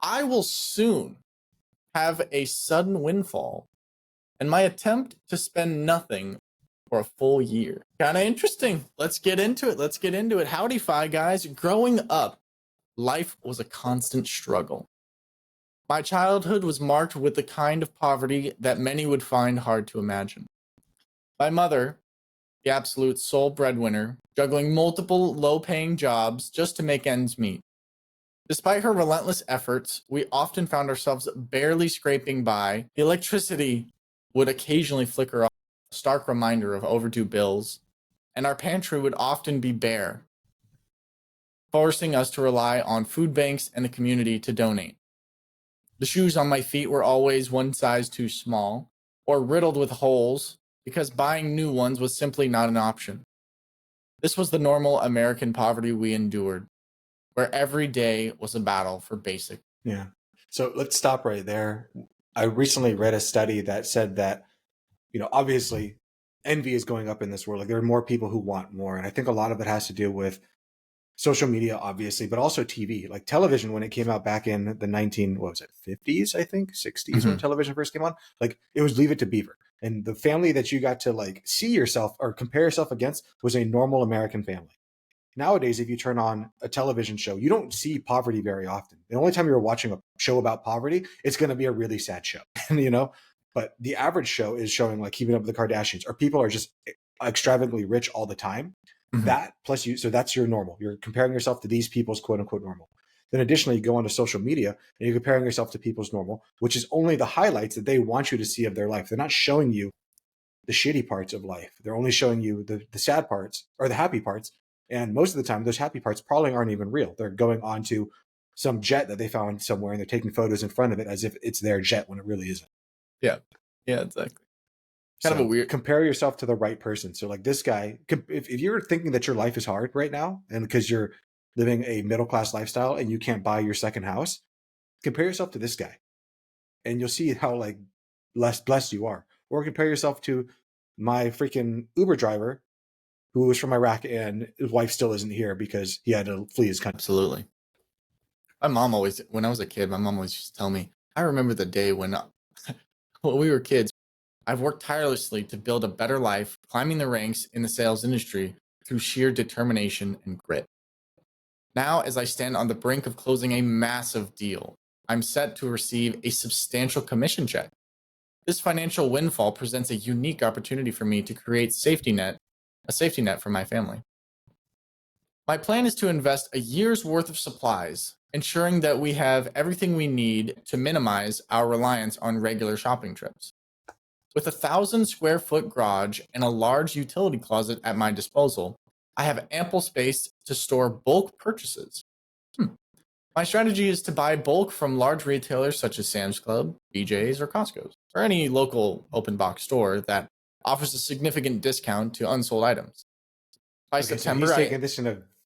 I will soon have a sudden windfall, and my attempt to spend nothing for a full year. Kind of interesting. Let's get into it. Howdy, Fi guys. Growing up, life was a constant struggle. My childhood was marked with the kind of poverty that many would find hard to imagine. My mother, the absolute sole breadwinner, juggling multiple low-paying jobs just to make ends meet. Despite her relentless efforts, we often found ourselves barely scraping by. The electricity would occasionally flicker off, a stark reminder of overdue bills, and our pantry would often be bare, forcing us to rely on food banks and the community to donate. The shoes on my feet were always one size too small, or riddled with holes, because buying new ones was simply not an option. This was the normal American poverty we endured, where every day was a battle for basic. Yeah. So let's stop right there. I recently read a study that said that, obviously envy is going up in this world. Like there are more people who want more. And I think a lot of it has to do with social media, obviously, but also TV. Like television, when it came out back in the 50s, I think, 60s, when television first came on, like it was Leave It to Beaver. And the family that you got to like see yourself or compare yourself against was a normal American family. Nowadays, if you turn on a television show, you don't see poverty very often. The only time you're watching a show about poverty, it's going to be a really sad show, But the average show is showing like Keeping Up with the Kardashians, or people are just extravagantly rich all the time. That plus so that's your normal. You're comparing yourself to these people's quote unquote normal. Then additionally, you go onto social media and you're comparing yourself to people's normal, which is only the highlights that they want you to see of their life. They're not showing you the shitty parts of life. They're only showing you the sad parts or the happy parts. And most of the time, those happy parts probably aren't even real. They're going on to some jet that they found somewhere and they're taking photos in front of it as if it's their jet when it really isn't. Yeah, exactly. Kind of a weird. Compare yourself to the right person. So like this guy, if you're thinking that your life is hard right now and because you're living a middle-class lifestyle and you can't buy your second house, compare yourself to this guy and you'll see how like less blessed you are. Or compare yourself to my freaking Uber driver who was from Iraq and his wife still isn't here because he had to flee his country. Absolutely. My mom always, when I was a kid, my mom always used to tell me, I remember the day when we were kids, I've worked tirelessly to build a better life, climbing the ranks in the sales industry through sheer determination and grit. Now, as I stand on the brink of closing a massive deal, I'm set to receive a substantial commission check. This financial windfall presents a unique opportunity for me to create a safety net for my family. My plan is to invest a year's worth of supplies, ensuring that we have everything we need to minimize our reliance on regular shopping trips. With a 1,000-square-foot garage and a large utility closet at my disposal, I have ample space to store bulk purchases. My strategy is to buy bulk from large retailers such as Sam's Club, BJ's, or Costco's, or any local open box store that offers a significant discount to unsold items. By September, so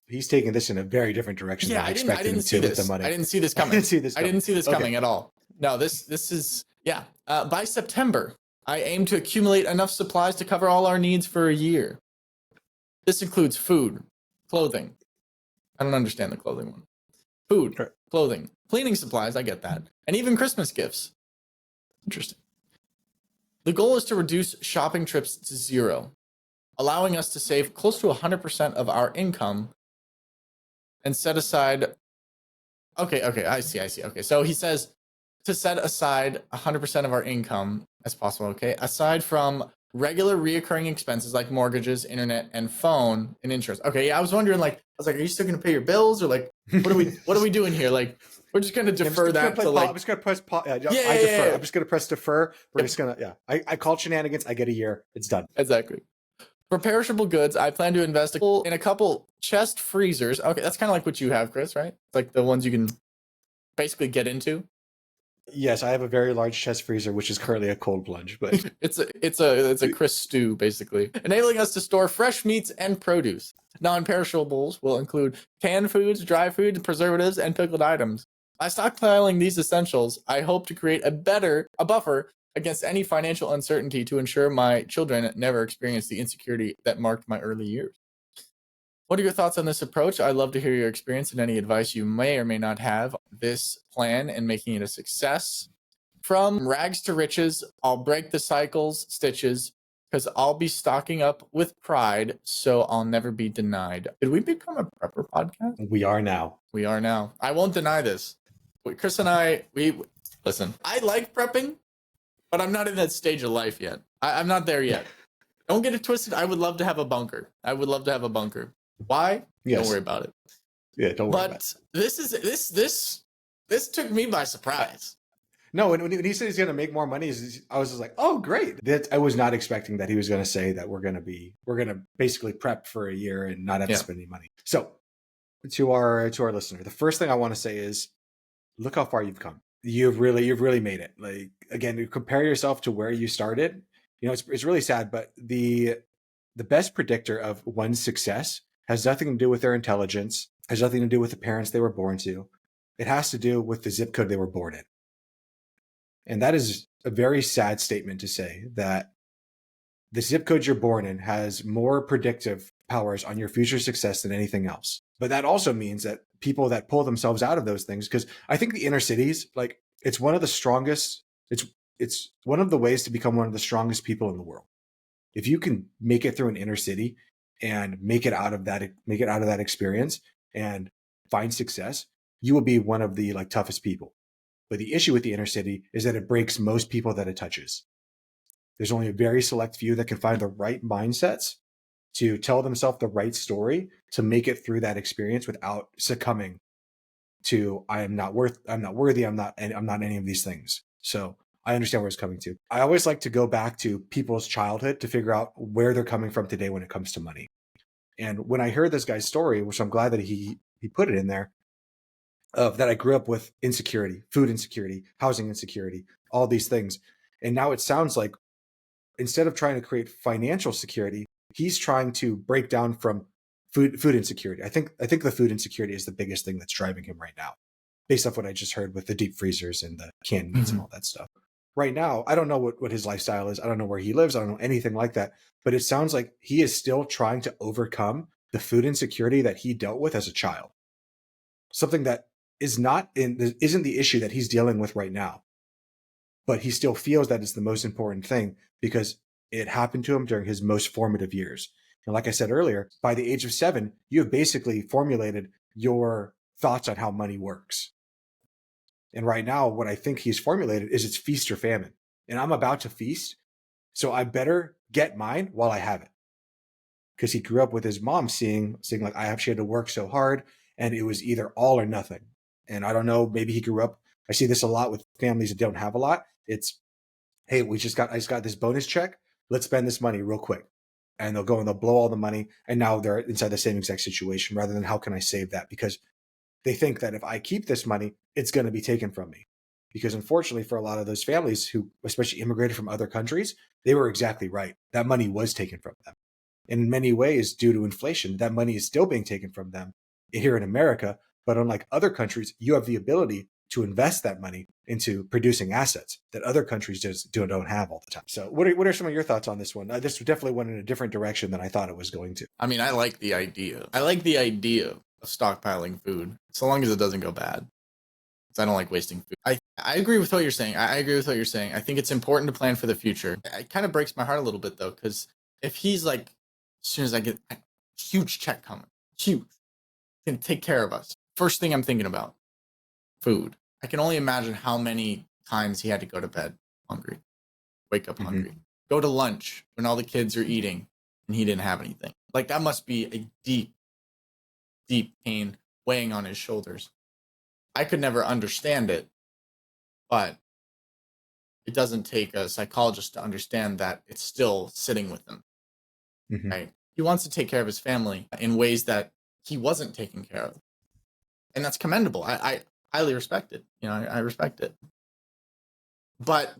he's taking this in a very different direction than I expected him to with the money. I didn't see this coming. I didn't see this coming at all. No, this is by September, I aim to accumulate enough supplies to cover all our needs for a year. This includes food, clothing. I don't understand the clothing one. Food, clothing, cleaning supplies, I get that. And even Christmas gifts. Interesting. The goal is to reduce shopping trips to zero, allowing us to save close to 100% of our income and set aside. Okay, I see. Okay, so he says to set aside 100% of our income as possible, okay? Aside from regular reoccurring expenses like mortgages, internet, and phone and insurance. Okay, yeah, I was wondering, like, are you still gonna pay your bills, or like, what are we doing here? Like, we're just gonna defer that to like. I'm just gonna press pause. I defer. I'm just gonna press defer. We're just gonna I called shenanigans. I get a year. It's done. Exactly. For perishable goods, I plan to invest in a couple chest freezers. Okay, that's kind of like what you have, Chris, right? It's like the ones you can basically get into. Yes, I have a very large chest freezer, which is currently a cold plunge, but it's a Chris stew, basically, enabling us to store fresh meats and produce. Non-perishables will include canned foods, dry food, preservatives, and pickled items. By stockpiling these essentials, I hope to create a buffer against any financial uncertainty to ensure my children never experience the insecurity that marked my early years. What are your thoughts on this approach? I'd love to hear your experience and any advice you may or may not have this plan and making it a success. From rags to riches, I'll break the cycles, stitches, because I'll be stocking up with pride, so I'll never be denied. Did we become a prepper podcast? We are now. We are now. I won't deny this. Chris and I, listen, I like prepping, but I'm not in that stage of life yet. I'm not there yet. Don't get it twisted. I would love to have a bunker. Why? Yes. Don't worry about it. Yeah, don't worry about it. This took me by surprise. No, when he said he's going to make more money, I was just like, oh, great. I was not expecting that he was going to say that we're going to basically prep for a year and not have to spend any money. So to our listener, the first thing I want to say is, look how far you've come. You've really made it. Like, again, you compare yourself to where you started. You know, it's really sad, but the best predictor of one's success has nothing to do with their intelligence, has nothing to do with the parents they were born to. It has to do with the zip code they were born in. And that is a very sad statement to say, that the zip code you're born in has more predictive powers on your future success than anything else. But that also means that people that pull themselves out of those things, because I think the inner cities, like, it's one of the strongest, it's one of the ways to become one of the strongest people in the world. If you can make it through an inner city and make it out of that experience and find success, you will be one of the toughest people. But the issue with the inner city is that it breaks most people that it touches. There's only a very select few that can find the right mindsets to tell themselves the right story to make it through that experience without succumbing to I'm not worthy, I'm not any of these things. So I understand where it's coming to. I always like to go back to people's childhood to figure out where they're coming from today when it comes to money. And when I heard this guy's story, which I'm glad that he put it in there, of that I grew up with insecurity, food insecurity, housing insecurity, all these things. And now it sounds like instead of trying to create financial security, he's trying to break down from food insecurity. I think the food insecurity is the biggest thing that's driving him right now, based off what I just heard with the deep freezers and the canned meats and all that stuff. Right now, I don't know what his lifestyle is. I don't know where he lives. I don't know anything like that. But it sounds like he is still trying to overcome the food insecurity that he dealt with as a child. Something that isn't the issue that he's dealing with right now. But he still feels that it's the most important thing because it happened to him during his most formative years. And like I said earlier, by the age of 7, you have basically formulated your thoughts on how money works. And right now, what I think he's formulated is it's feast or famine. And I'm about to feast, so I better get mine while I have it. Because he grew up with his mom seeing like she had to work so hard, and it was either all or nothing. And I don't know, maybe he grew up, I see this a lot with families that don't have a lot. It's, hey, I just got this bonus check. Let's spend this money real quick. And they'll go and they'll blow all the money. And now they're inside the same exact situation rather than how can I save that? Because they think that if I keep this money, it's going to be taken from me. Because unfortunately for a lot of those families who especially immigrated from other countries, they were exactly right. That money was taken from them. And in many ways, due to inflation, that money is still being taken from them here in America. But unlike other countries, you have the ability to invest that money into producing assets that other countries just don't have all the time. So what are some of your thoughts on this one? This definitely went in a different direction than I thought it was going to. I mean, I like the idea. Of stockpiling food, so long as it doesn't go bad. Because I don't like wasting food. I agree with what you're saying. I think it's important to plan for the future. It kind of breaks my heart a little bit, though, because if he's like, as soon as I get a huge check coming, huge, can take care of us. First thing I'm thinking about, food. I can only imagine how many times he had to go to bed hungry, wake up hungry, go to lunch when all the kids are eating and he didn't have anything. Like, that must be a deep, deep pain weighing on his shoulders. I could never understand it, but it doesn't take a psychologist to understand that it's still sitting with him, right? He wants to take care of his family in ways that he wasn't taken care of. And that's commendable. I highly respect it. I respect it. But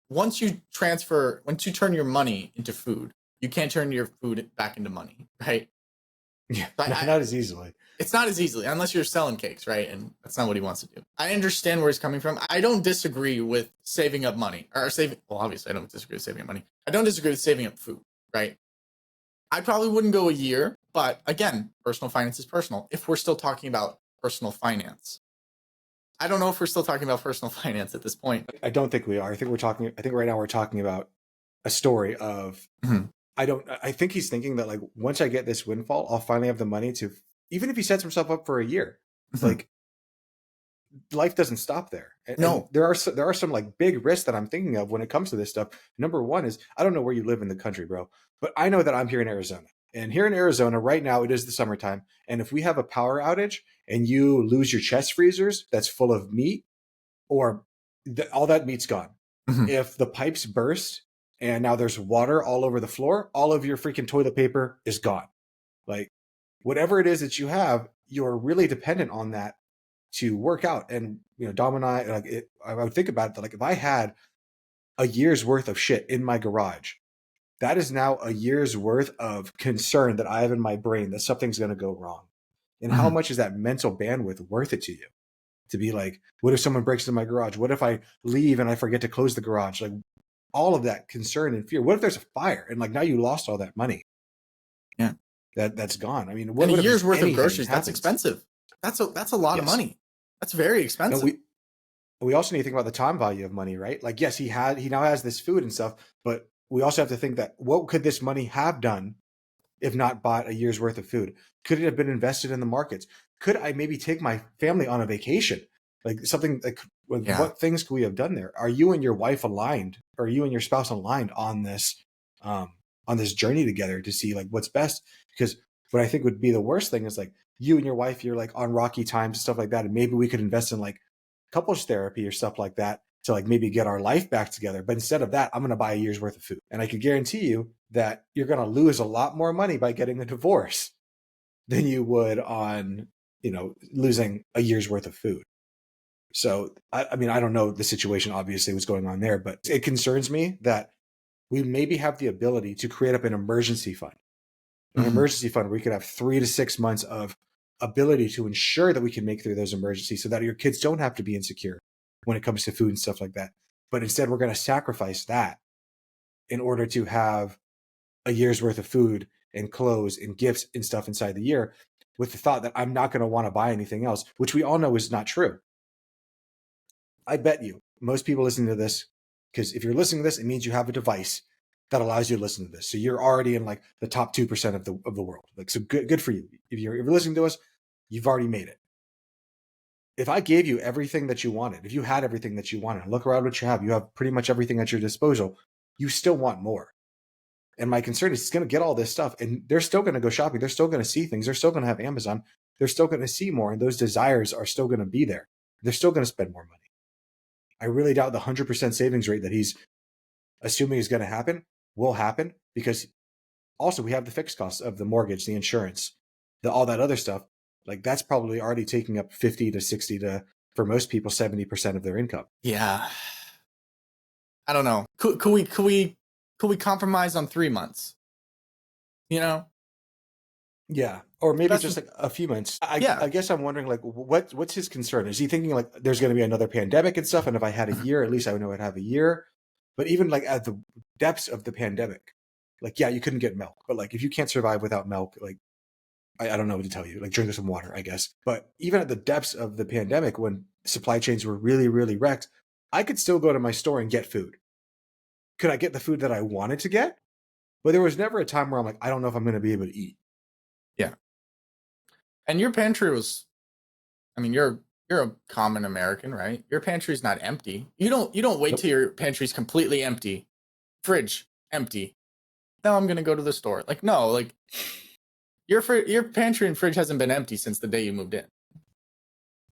once you turn your money into food, you can't turn your food back into money, right? Yeah, not as easily. It's not as easily, unless you're selling cakes, right? And that's not what he wants to do. I understand where he's coming from. I don't disagree with saving up money well, obviously I don't disagree with saving up money. I don't disagree with saving up food, right? I probably wouldn't go a year, But again, personal finance is personal. If we're still talking about personal finance, I don't know if we're still talking about personal finance at this point. I don't think we are. I think right now we're talking about a story of, I think he's thinking that like, once I get this windfall, I'll finally have the money to, even if he sets himself up for a year, like life doesn't stop there. And there are some like big risks that I'm thinking of when it comes to this stuff. Number one is, I don't know where you live in the country, bro, but I know that I'm here in Arizona. And here in Arizona right now, it is the summertime. And if we have a power outage and you lose your chest freezers that's full of meat, or all that meat's gone. If the pipes burst and now there's water all over the floor, all of your freaking toilet paper is gone. Like, whatever it is that you have, you're really dependent on that to work out. And, you know, Dom and I would think about it that, like, if I had a year's worth of shit in my garage, that is now a year's worth of concern that I have in my brain that something's going to go wrong. And how much is that mental bandwidth worth it to you? To be like, what if someone breaks into my garage? What if I leave and I forget to close the garage? Like, all of that concern and fear. What if there's a fire and like now you lost all that money? Yeah, that's gone. I mean, what a year's worth of groceries? That's expensive. That's a lot of money. That's very expensive. No, we also need to think about the time value of money, right? Like, yes, he now has this food and stuff, but we also have to think that what could this money have done if not bought a year's worth of food? Could it have been invested in the markets? Could I maybe take my family on a vacation? Like something like, what things could we have done there? Are you and your wife aligned? Or are you and your spouse aligned on this journey together to see like what's best? Because what I think would be the worst thing is like you and your wife, you're like on rocky times and stuff like that. And maybe we could invest in like couples therapy or stuff like that to like maybe get our life back together. But instead of that, I'm going to buy a year's worth of food. And I can guarantee you that you're going to lose a lot more money by getting a divorce than you would on, you know, losing a year's worth of food. So, I mean, I don't know the situation, obviously, what's going on there, but it concerns me that we maybe have the ability to create up an emergency fund. An emergency fund where we could have 3 to 6 months of ability to ensure that we can make through those emergencies so that your kids don't have to be insecure when it comes to food and stuff like that. But instead, we're going to sacrifice that in order to have a year's worth of food and clothes and gifts and stuff inside the year, with the thought that I'm not going to want to buy anything else, which we all know is not true. I bet you most people listening to this, because if you're listening to this, it means you have a device that allows you to listen to this. So you're already in like the top 2% of the world. Like, so good for you. If you're listening to us, you've already made it. If I gave you everything that you wanted, if you had everything that you wanted, look around what you have pretty much everything at your disposal, you still want more. And my concern is it's going to get all this stuff and they're still going to go shopping. They're still going to see things. They're still going to have Amazon. They're still going to see more. And those desires are still going to be there. They're still going to spend more money. I really doubt the 100% savings rate that he's assuming is going to happen will happen, because also we have the fixed costs of the mortgage, the insurance, all that other stuff. Like, that's probably already taking up 50 to 60 to, for most people, 70% of their income. Yeah. I don't know. Could we compromise on 3 months? You know? Yeah. Or maybe just like a few months. I guess I'm wondering, like, what's his concern? Is he thinking like there's going to be another pandemic and stuff? And if I had a year, at least I would know I'd have a year. But even like at the depths of the pandemic, like, yeah, you couldn't get milk. But like, if you can't survive without milk, like, I don't know what to tell you. Like, drink some water, I guess. But even at the depths of the pandemic, when supply chains were really, really wrecked, I could still go to my store and get food. Could I get the food that I wanted to get? But there was never a time where I'm like, I don't know if I'm going to be able to eat. Yeah. And your pantry was, I mean, you're a common American, right? Your pantry's not empty. You don't wait till your pantry's completely empty. Fridge empty. Now I'm going to go to the store. Like, no, like your pantry and fridge hasn't been empty since the day you moved in.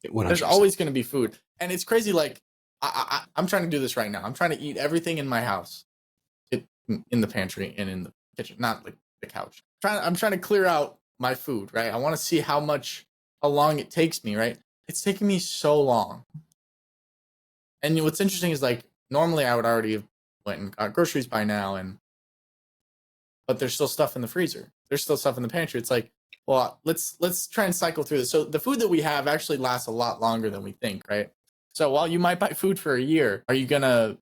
100%. There's always going to be food. And it's crazy. Like, I'm trying to do this right now. I'm trying to eat everything in my house, in the pantry and in the kitchen, not like the couch. I'm trying to clear out my food, right? I want to see how long it takes me, right? It's taking me so long. And what's interesting is, like, normally I would already have went and got groceries by now, but there's still stuff in the freezer. There's still stuff in the pantry. It's like, well, let's try and cycle through this. So the food that we have actually lasts a lot longer than we think, right? So while you might buy food for a year, are you gonna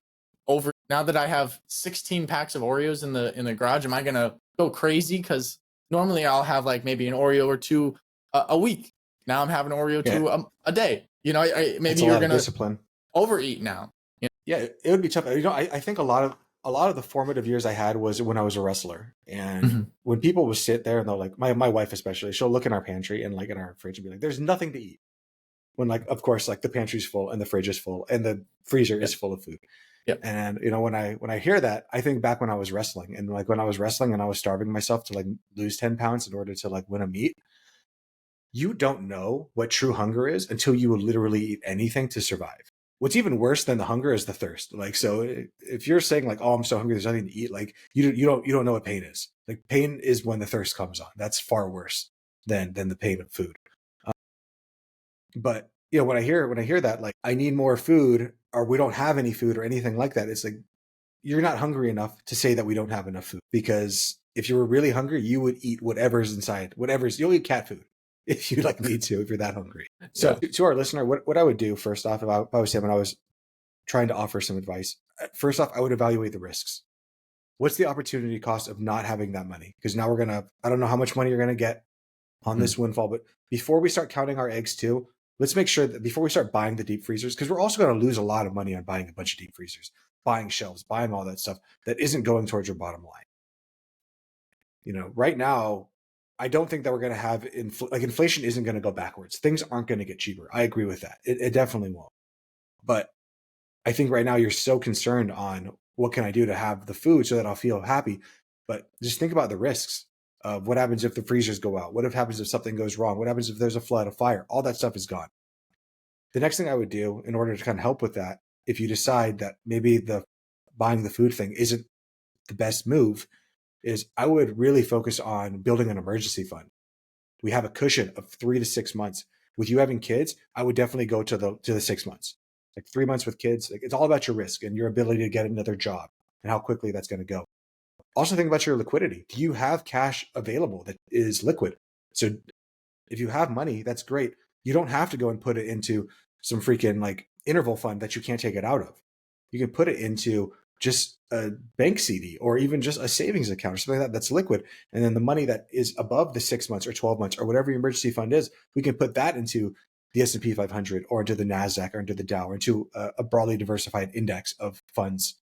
now that I have 16 packs of Oreos in the garage, am I gonna go crazy because normally I'll have like maybe an Oreo or two a week. Now I'm having an Oreo Yeah. two a day. You know, It's maybe a you're lot of gonna discipline. overeat now. Yeah, it would be tough. You know, I think a lot of the formative years I had was when I was a wrestler. And Mm-hmm. when people would sit there and they're like, my wife especially, she'll look in our pantry and like in our fridge and be like, there's nothing to eat. When like, of course, like the pantry's full and the fridge is full and the freezer is full of food. Yep. And you know, when I hear that, I think back when I was wrestling, and like when I was wrestling and I was starving myself to like lose 10 pounds in order to like win a meet. You don't know what true hunger is until you will literally eat anything to survive. What's even worse than the hunger is the thirst. Like, so if you're saying like, oh, I'm so hungry, there's nothing to eat, like you don't know what pain is. Like, pain is when the thirst comes on. That's far worse than the pain of food. But you know, when I hear that, like, I need more food, or we don't have any food or anything like that, it's like, you're not hungry enough to say that we don't have enough food. Because if you were really hungry, you would eat whatever's inside, you'll eat cat food if you like need to, if you're that hungry. So to our listener, what I would do first off, if I was him and I was trying to offer some advice, first off, I would evaluate the risks. What's the opportunity cost of not having that money? Because now I don't know how much money you're going to get on this windfall, but before we start counting our eggs too, let's make sure that before we start buying the deep freezers, because we're also going to lose a lot of money on buying a bunch of deep freezers, buying shelves, buying all that stuff that isn't going towards your bottom line. You know, right now, I don't think that we're going to have inflation isn't going to go backwards. Things aren't going to get cheaper. I agree with that. It definitely won't. But I think right now you're so concerned on what can I do to have the food so that I'll feel happy. But just think about the risks of what happens if the freezers go out. What happens if something goes wrong? What happens if there's a flood, a fire? All that stuff is gone. The next thing I would do in order to kind of help with that, if you decide that maybe the buying the food thing isn't the best move, is I would really focus on building an emergency fund. We have a cushion of 3 to 6 months. With you having kids, I would definitely go to the 6 months. Like 3 months with kids, like, it's all about your risk and your ability to get another job and how quickly that's going to go. Also think about your liquidity. Do you have cash available that is liquid? So if you have money, that's great. You don't have to go and put it into some freaking like interval fund that you can't take it out of. You can put it into just a bank CD or even just a savings account or something like that that's liquid. And then the money that is above the 6 months or 12 months or whatever your emergency fund is, we can put that into the S&P 500 or into the NASDAQ or into the Dow or into a broadly diversified index of funds.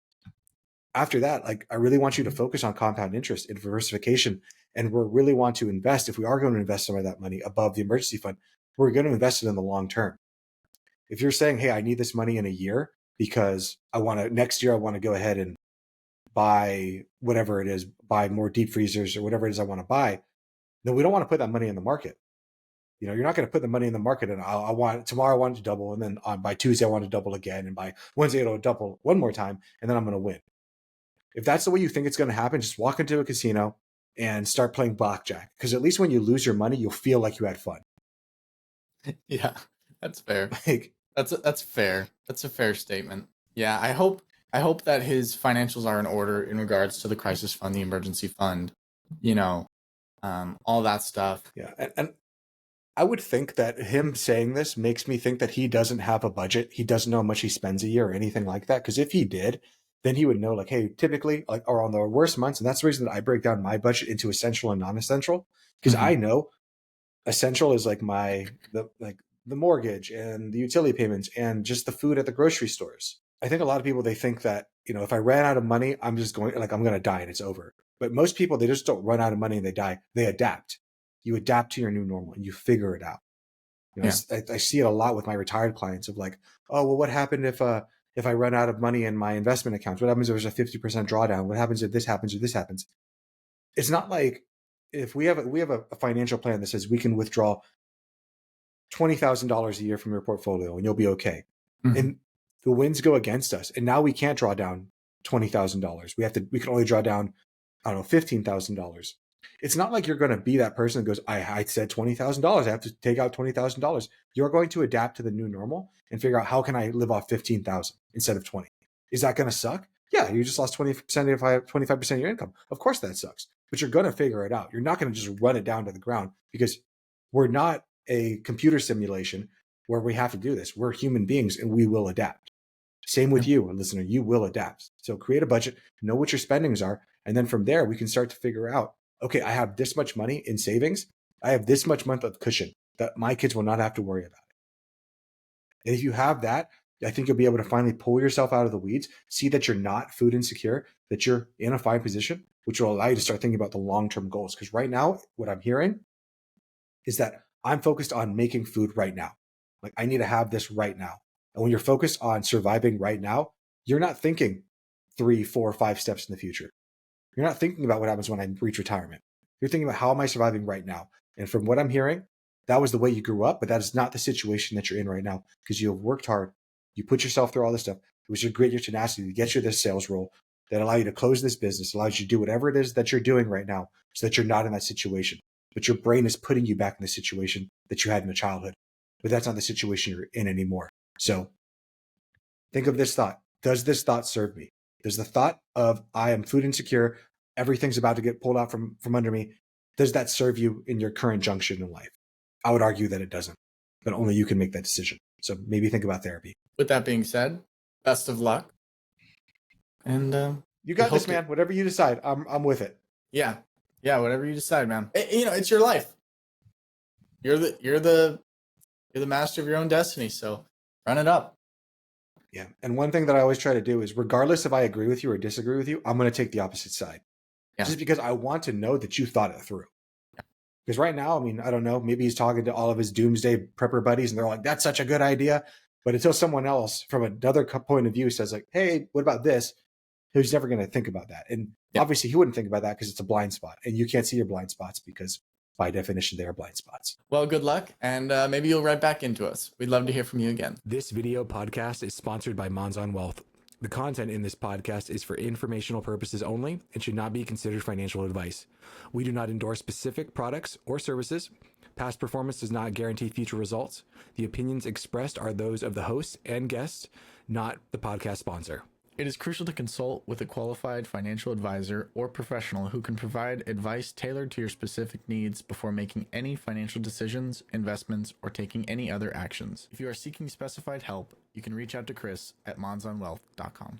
After that, like, I really want you to focus on compound interest and diversification. And we really want to invest, if we are going to invest some of that money above the emergency fund, we're going to invest it in the long term. If you're saying, hey, I need this money in a year because next year I want to go ahead and buy whatever it is, buy more deep freezers or whatever it is I want to buy, then we don't want to put that money in the market. You know, you're not going to put the money in the market and tomorrow I want it to double. And then by Tuesday, I want to double again. And by Wednesday, it'll double one more time. And then I'm going to win. If that's the way you think it's going to happen, just walk into a casino and start playing blackjack. Because at least when you lose your money, you'll feel like you had fun. Yeah, that's fair. Like, That's fair. That's a fair statement. Yeah, I hope that his financials are in order in regards to the crisis fund, the emergency fund, you know, all that stuff. yeah. And I would think that him saying this makes me think that he doesn't have a budget. He doesn't know how much he spends a year or anything like that. Because if he did, then he would know, like, hey, typically, like, or on the worst months, and that's the reason that I break down my budget into essential and non-essential. Because I know essential is like the mortgage and the utility payments and just the food at the grocery stores. I think a lot of people, they think that, you know, if I ran out of money, I'm going to die and it's over. But most people, they just don't run out of money and they die. They adapt. You adapt to your new normal and you figure it out. You know, I see it a lot with my retired clients of like, oh, well, what happened if I run out of money in my investment accounts? What happens if there's a 50% drawdown? What happens if this happens or this happens? It's not like, if we have a financial plan that says we can withdraw $20,000 a year from your portfolio and you'll be okay. And the winds go against us, and now we can't draw down $20,000. We can only draw down, I don't know, $15,000. It's not like you're going to be that person that goes, I said $20,000. I have to take out $20,000. You're going to adapt to the new normal and figure out, how can I live off 15,000 instead of 20? Is that going to suck? Yeah, you just lost 25% of your income. Of course that sucks, but you're going to figure it out. You're not going to just run it down to the ground, because we're not a computer simulation where we have to do this. We're human beings and we will adapt. Same with you, listener, you will adapt. So create a budget, know what your spendings are, and then from there we can start to figure out okay, I have this much money in savings. I have this much month of cushion that my kids will not have to worry about it. And if you have that, I think you'll be able to finally pull yourself out of the weeds, see that you're not food insecure, that you're in a fine position, which will allow you to start thinking about the long-term goals. Because right now, what I'm hearing is that I'm focused on making food right now. Like, I need to have this right now. And when you're focused on surviving right now, you're not thinking 3, 4, 5 steps in the future. You're not thinking about what happens when I reach retirement. You're thinking about how am I surviving right now? And from what I'm hearing, that was the way you grew up, but that is not the situation that you're in right now, because you have worked hard. You put yourself through all this stuff. It was your grit, your tenacity to get you this sales role that allow you to close this business, allows you to do whatever it is that you're doing right now so that you're not in that situation. But your brain is putting you back in the situation that you had in your childhood. But that's not the situation you're in anymore. So think of this thought. Does this thought serve me? Does the thought of I am food insecure, everything's about to get pulled out from under me, does that serve you in your current junction in life? I would argue that it doesn't, but only you can make that decision. So maybe think about therapy. With that being said, best of luck. And you got this, man. Whatever you decide, I'm with it. Yeah, whatever you decide, man. It's your life. You're the master of your own destiny. So run it up. Yeah. And one thing that I always try to do is, regardless if I agree with you or disagree with you, I'm going to take the opposite side. Yeah. Just because I want to know that you thought it through. Yeah. Because right now, I mean, I don't know, maybe he's talking to all of his doomsday prepper buddies and they're like, that's such a good idea. But until someone else from another point of view says like, hey, what about this? He's never going to think about that. And obviously he wouldn't think about that because it's a blind spot and you can't see your blind spots because by definition, they are blind spots. Well, good luck. And maybe you'll write back into us. We'd love to hear from you again. This video podcast is sponsored by Mons on Wealth. The content in this podcast is for informational purposes only and should not be considered financial advice. We do not endorse specific products or services. Past performance does not guarantee future results. The opinions expressed are those of the hosts and guests, not the podcast sponsor. It is crucial to consult with a qualified financial advisor or professional who can provide advice tailored to your specific needs before making any financial decisions, investments, or taking any other actions. If you are seeking specified help, you can reach out to Chris at monsonwealth.com.